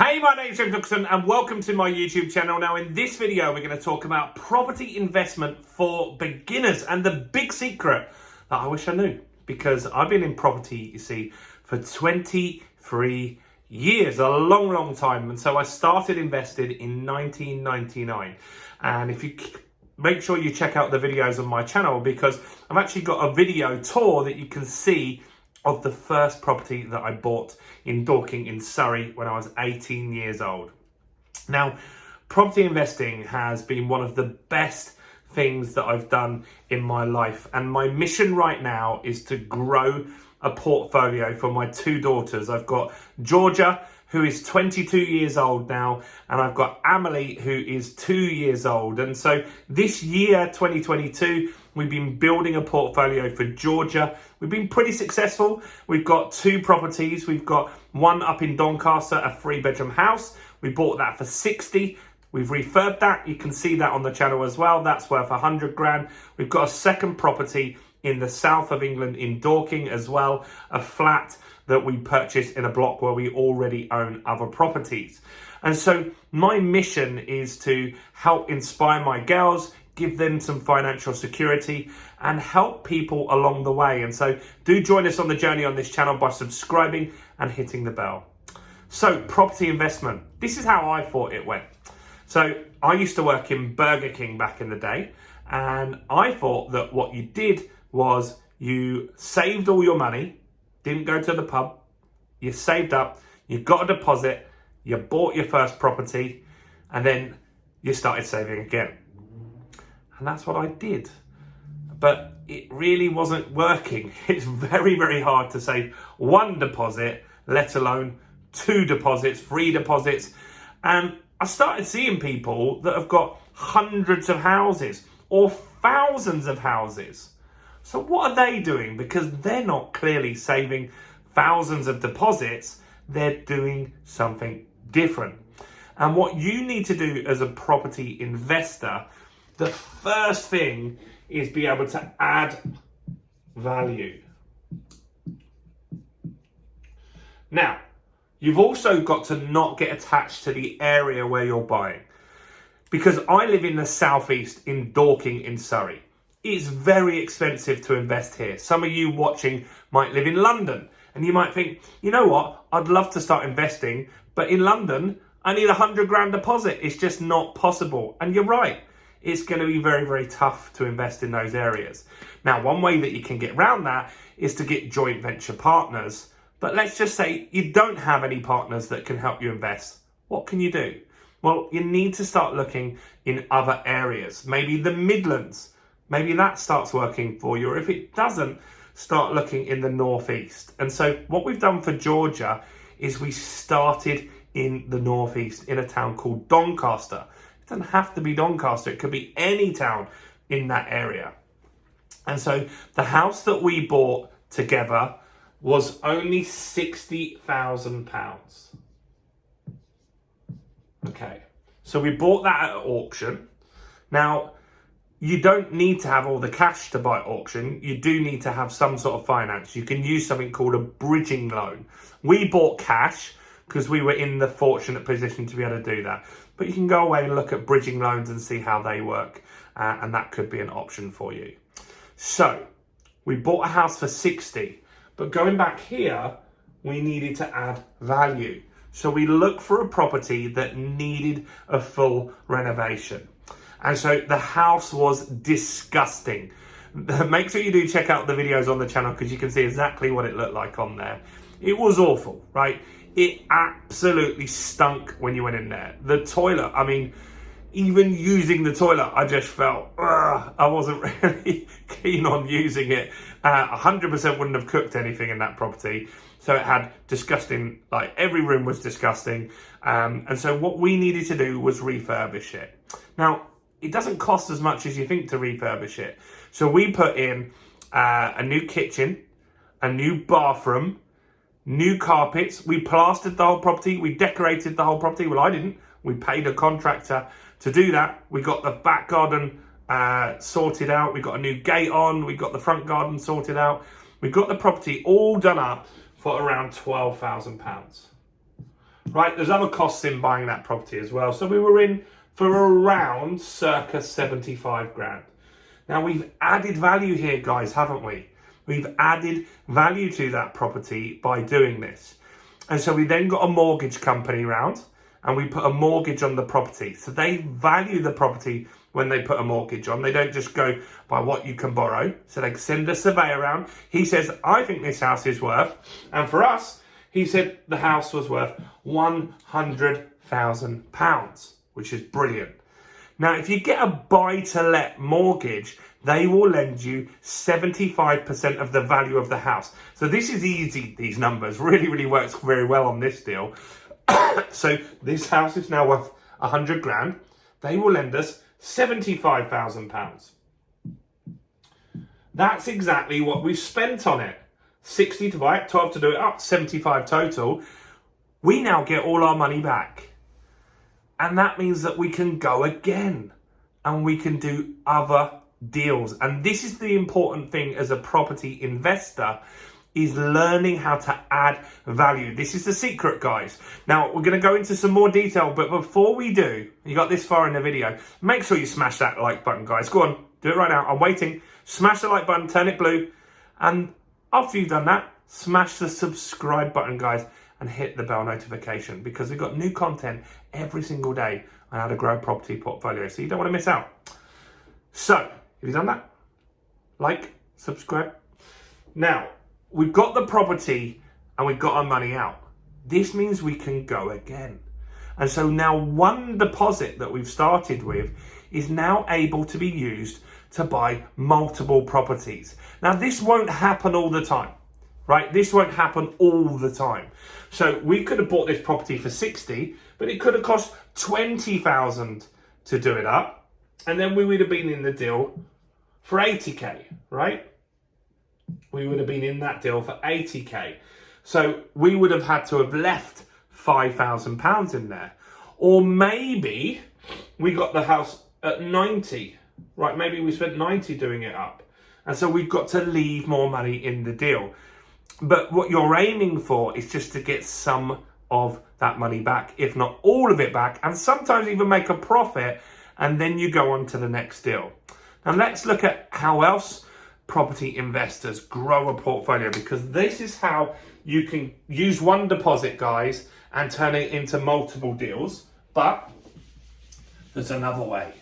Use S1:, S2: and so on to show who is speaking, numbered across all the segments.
S1: Hey, my name's James Dixon and welcome to my YouTube channel. Now in this video we're going to talk about property investment for beginners and the big secret that I wish I knew, because I've been in property, you see, for 23 years, a long time. And so I started invested in 1999. And if you make sure you check out the videos on my channel, because I've actually got a video tour that you can see of the first property that I bought in Dorking in Surrey when I was 18 years old. Now, property investing has been one of the best things that I've done in my life. And my mission right now is to grow a portfolio for my two daughters. I've got Georgia, who is 22 years old now, and I've got Amelie, who is 2 years old. And so this year, 2022, we've been building a portfolio for Georgia. We've been pretty successful. We've got two properties. We've got one up in Doncaster, a 3-bedroom house. We bought that for 60. We've refurbed that. You can see that on the channel as well. That's worth 100 grand. We've got a second property in the south of England in Dorking as well, a flat that we purchased in a block where we already own other properties. And so my mission is to help inspire my girls, give them some financial security and help people along the way. And so do join us on the journey on this channel by subscribing and hitting the bell. So property investment, this is how I thought it went. So I used to work in Burger King back in the day, and I thought that what you did was you saved all your money, didn't go to the pub, you saved up, you got a deposit, you bought your first property, and then you started saving again. And that's what I did. But it really wasn't working. It's very hard to save one deposit, let alone 2 deposits, 3 deposits. And I started seeing people that have got hundreds of houses or thousands of houses. So what are they doing? Because they're not clearly saving thousands of deposits, they're doing something different. And what you need to do as a property investor, the first thing is be able to add value. Now, you've also got to not get attached to the area where you're buying. Because I live in the southeast in Dorking in Surrey. It's very expensive to invest here. Some of you watching might live in London and you might think, you know what, I'd love to start investing, but in London, I need 100 grand deposit. It's just not possible. And you're right. It's going to be very tough to invest in those areas. Now, one way that you can get around that is to get joint venture partners. But let's just say you don't have any partners that can help you invest. What can you do? Well, you need to start looking in other areas, maybe the Midlands. Maybe that starts working for you. Or if it doesn't, start looking in the northeast. And so what we've done for Georgia is we started in the northeast in a town called Doncaster. It doesn't have to be Doncaster. It could be any town in that area. And so the house that we bought together was only £60,000. Okay, so we bought that at auction. Now, you don't need to have all the cash to buy at auction. You do need to have some sort of finance. You can use something called a bridging loan. We bought cash because we were in the fortunate position to be able to do that. But you can go away and look at bridging loans and see how they work. And that could be an option for you. So we bought a house for 60. But going back here, we needed to add value. So we looked for a property that needed a full renovation. And so the house was disgusting. Make sure you do check out the videos on the channel because you can see exactly what it looked like on there. It was awful, right? It absolutely stunk when you went in there. The toilet, I mean, even using the toilet, I just felt, I wasn't really keen on using it. 100% wouldn't have cooked anything in that property. So it had disgusting, like every room was disgusting. And so what we needed to do was refurbish it. Now, it doesn't cost as much as you think to refurbish it. So we put in a new kitchen, a new bathroom, new carpets. We plastered the whole property. We decorated the whole property. Well, I didn't. We paid a contractor to do that. We got the back garden sorted out. We got a new gate on. We got the front garden sorted out. We got the property all done up for around £12,000. right? There's other costs in buying that property as well. So we were in for around circa 75 grand. Now we've added value here, guys, haven't we? We've added value to that property by doing this. And so we then got a mortgage company round and we put a mortgage on the property. So they value the property when they put a mortgage on. They don't just go by what you can borrow. So they send a surveyor around. He says, I think this house is worth. And for us, he said the house was worth £100,000, which is brilliant. Now, if you get a buy-to-let mortgage, they will lend you 75% of the value of the house. So this is easy, these numbers. Really works very well on this deal. So this house is now worth 100 grand. They will lend us £75,000. That's exactly what we've spent on it. 60 to buy it, 12 to do it up, 75 total. We now get all our money back. And that means that we can go again and we can do other deals. And this is the important thing as a property investor, is learning how to add value. This is the secret, guys. Now, we're going to go into some more detail, but before we do, you got this far in the video, make sure you smash that like button, guys. Go on, do it right now. I'm waiting. Smash the like button, turn it blue. And after you've done that, smash the subscribe button, guys, and hit the bell notification, because we've got new content every single day on how to grow a property portfolio, so you don't want to miss out. So, have you done that? Like, subscribe. Now, we've got the property and we've got our money out. This means we can go again. And so now one deposit that we've started with is now able to be used to buy multiple properties. Now, this won't happen all the time, right? This won't happen all the time. So we could have bought this property for 60, but it could have cost 20,000 to do it up. And then we would have been in the deal for 80K, right? We would have been in that deal for 80K. So we would have had to have left £5,000 in there. Or maybe we got the house at 90, right? Maybe we spent 90 doing it up. And so we've got to leave more money in the deal. But what you're aiming for is just to get some of that money back, if not all of it back, and sometimes even make a profit, and then you go on to the next deal. Now let's look at how else property investors grow a portfolio, because this is how you can use one deposit, guys, and turn it into multiple deals. But there's another way.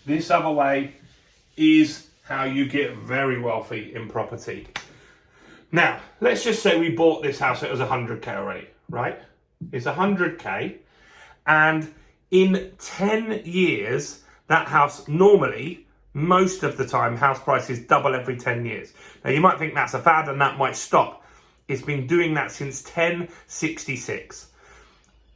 S1: This other way is how you get very wealthy in property. Now, let's just say we bought this house, it was 100K already, right? It's 100K, and in 10 years, that house normally, most of the time, house prices double every 10 years. Now, you might think that's a fad and that might stop. It's been doing that since 1066.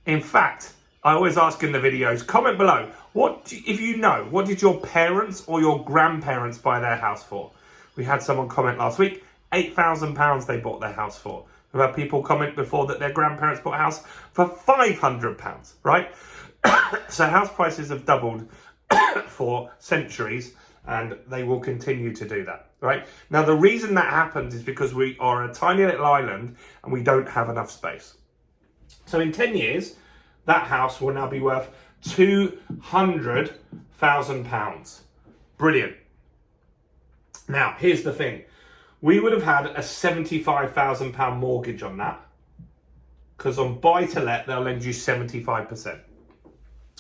S1: In fact, I always ask in the videos, comment below, if you know, what did your parents or your grandparents buy their house for? We had someone comment last week, £8,000 they bought their house for. We've had people comment before that their grandparents bought a house for £500, right? So house prices have doubled for centuries, and they will continue to do that, right? Now, the reason that happens is because we are a tiny little island and we don't have enough space. So in 10 years, that house will now be worth £200,000. Brilliant. Now, here's the thing. We would have had a £75,000 mortgage on that, because on buy-to-let, they'll lend you 75%,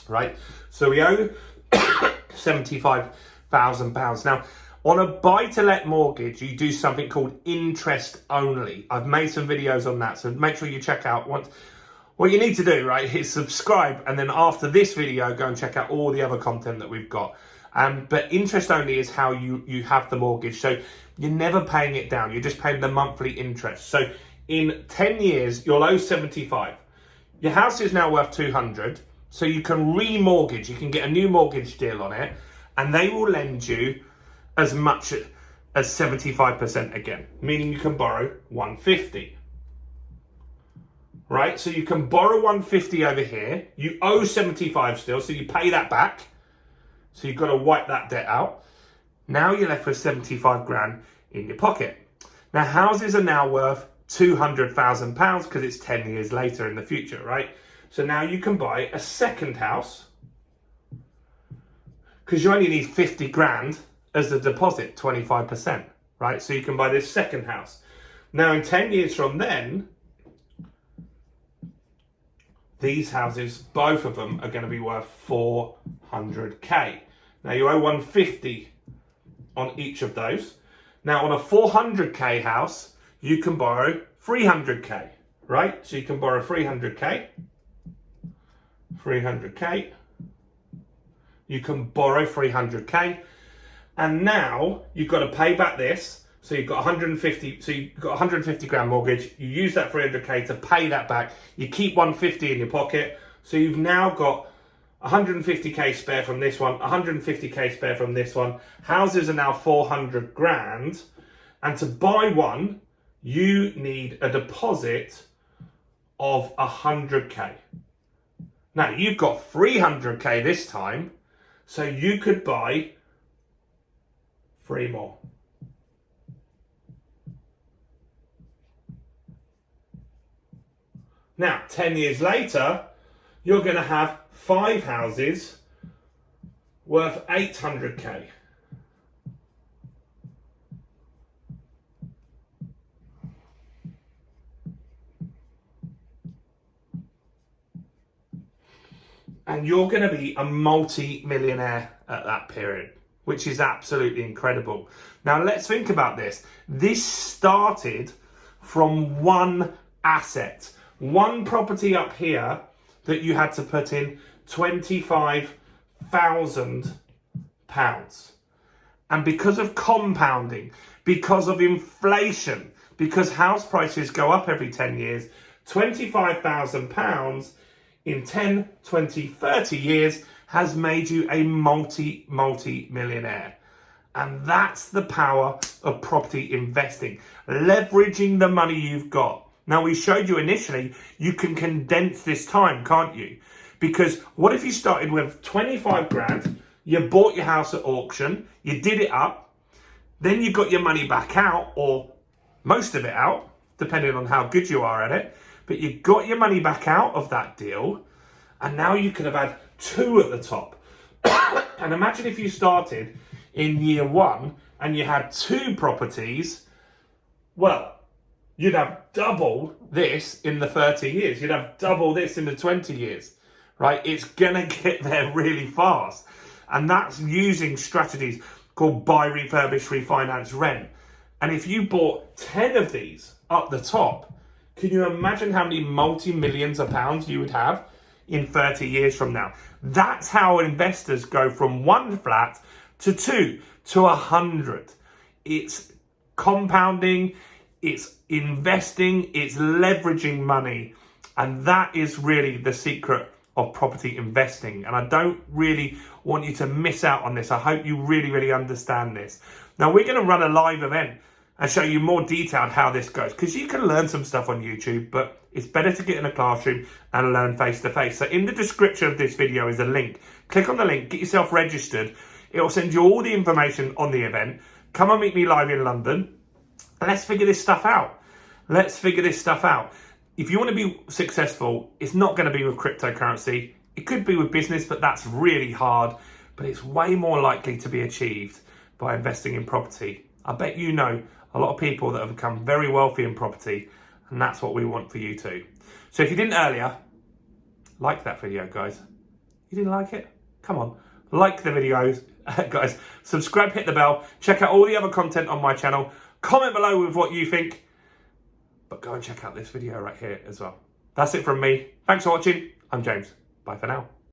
S1: right? So we owe £75,000. Now, on a buy-to-let mortgage, you do something called interest only. I've made some videos on that, so make sure you check out once. What you need to do, right, is subscribe, and then after this video, go and check out all the other content that we've got. But interest only is how you have the mortgage. So you're never paying it down. You're just paying the monthly interest. So in 10 years, you'll owe 75. Your house is now worth 200. So you can remortgage. You can get a new mortgage deal on it, and they will lend you as much as 75% again, meaning you can borrow 150. Right? So you can borrow 150 over here. You owe 75 still, so you pay that back. So you've got to wipe that debt out. Now you're left with 75 grand in your pocket. Now, houses are now worth £200,000 because it's 10 years later in the future, right? So now you can buy a second house because you only need 50 grand as the deposit, 25%, right? So you can buy this second house. Now in 10 years from then, these houses, both of them, are going to be worth 400k. Now you owe 150 on each of those. Now on a 400k house, you can borrow 300k, right? So you can borrow 300k, you can borrow 300k, and now you've got to pay back this. So you've got 150, so you've got 150 grand mortgage, you use that 300k to pay that back, you keep 150 in your pocket, so you've now got 150k spare from this one, 150k spare from this one. Houses are now 400 grand, and to buy one, you need a deposit of 100k. Now, you've got 300k this time, so you could buy 3 more. Now, 10 years later, you're going to have 5 houses worth 800k. And you're going to be a multi-millionaire at that period, which is absolutely incredible. Now, let's think about this. This started from one asset, one property up here that you had to put in £25,000. And because of compounding, because of inflation, because house prices go up every 10 years, £25,000 in 10, 20, 30 years has made you a multi-millionaire. And that's the power of property investing, leveraging the money you've got. Now, we showed you initially, you can condense this time, can't you? Because what if you started with 25 grand, you bought your house at auction, you did it up, then you got your money back out, or most of it out, depending on how good you are at it, but you got your money back out of that deal, and now you could have had 2 at the top. And imagine if you started in year 1 and you had 2 properties, well, you'd have double this in the 30 years. You'd have double this in the 20 years, right? It's going to get there really fast. And that's using strategies called buy, refurbish, refinance, rent. And if you bought 10 of these up the top, can you imagine how many multi-millions of pounds you would have in 30 years from now? That's how investors go from 1 flat to 2 to 100. It's compounding, it's investing, it's leveraging money. And that is really the secret of property investing. And I don't really want you to miss out on this. I hope you really understand this. Now, we're going to run a live event and show you more detailed how this goes, because you can learn some stuff on YouTube, but it's better to get in a classroom and learn face to face. So in the description of this video is a link. Click on the link, get yourself registered. It will send you all the information on the event. Come and meet me live in London. Let's figure this stuff out. Let's figure this stuff out. If you want to be successful, it's not going to be with cryptocurrency. It could be with business, but that's really hard. But it's way more likely to be achieved by investing in property. I bet you know a lot of people that have become very wealthy in property, and that's what we want for you too. So if you didn't earlier, like that video, guys. You didn't like it? Come on, like the videos, guys. Subscribe, hit the bell, check out all the other content on my channel. Comment below with what you think, but go and check out this video right here as well. That's it from me. Thanks for watching. I'm James. Bye for now.